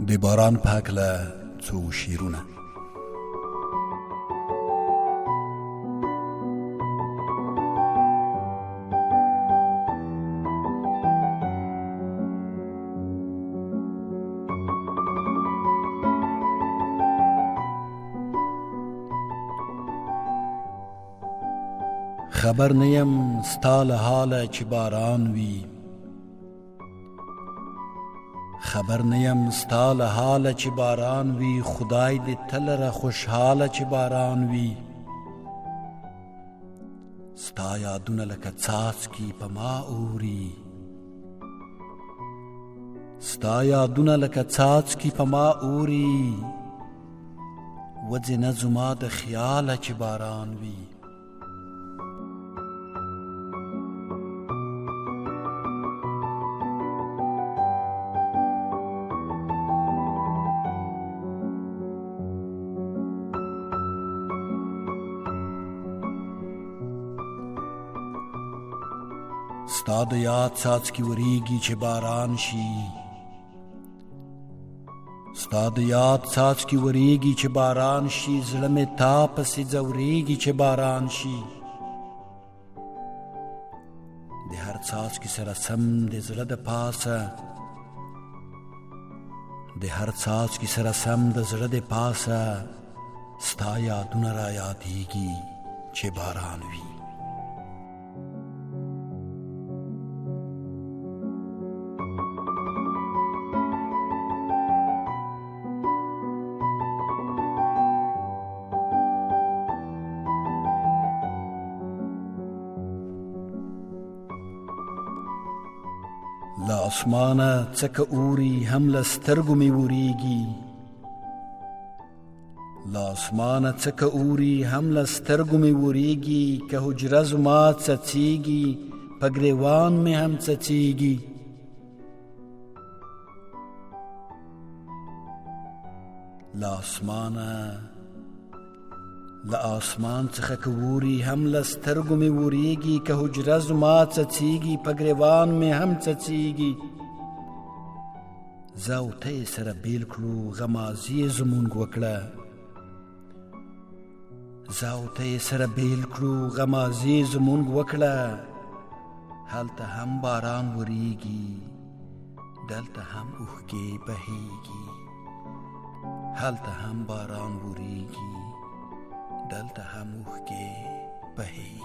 د باران په هکله څو شعرونه. خبر نیم ستا له حاله چې باران وي، خبر نیم ستا له حاله چې باران وي، خدای دې تل را خوشحاله چې باران وي. ستا یادونه لکه څاڅکي په ما اوري، ستا یادونه لکه څاڅکي په ما اوري، وځي نه زما د خیاله چې باران وي. ستا د یاد څاڅکي وریږي چې باران شي، ستا د یاد څاڅکي وریږي چې باران شي، زړه مې تا پسې ځورېږي چې باران شي. د هر څاڅکي سره سم د زړه د پاسه، د هر څاڅکي سره سم د زړه د پاسه، ستا یادونه را یادېږي چې باران وي. له اسمانه څکه اوري هم له سترګو مې وریږي، له اسمانه څکه اوري هم له سترګو مې وریږي، که حجره زما څڅېږي په ګریوان مې هم څڅېږي. له اسمان څخه که اوري هم له سترګو مې وریږي، که حجره زما څڅېږي په ګریوان مې هم څڅېږي. زه او ته یې سره بیل کړو غمازي یې زمونږ وکړه، زه او ته یې سره بیل کړو غمازي یې زمونږ وکړه. هلته هم باران وریږي دلته هم اوښکې بهیږي، هلته هم باران وریږي دلته هم اوښکې بهیږي.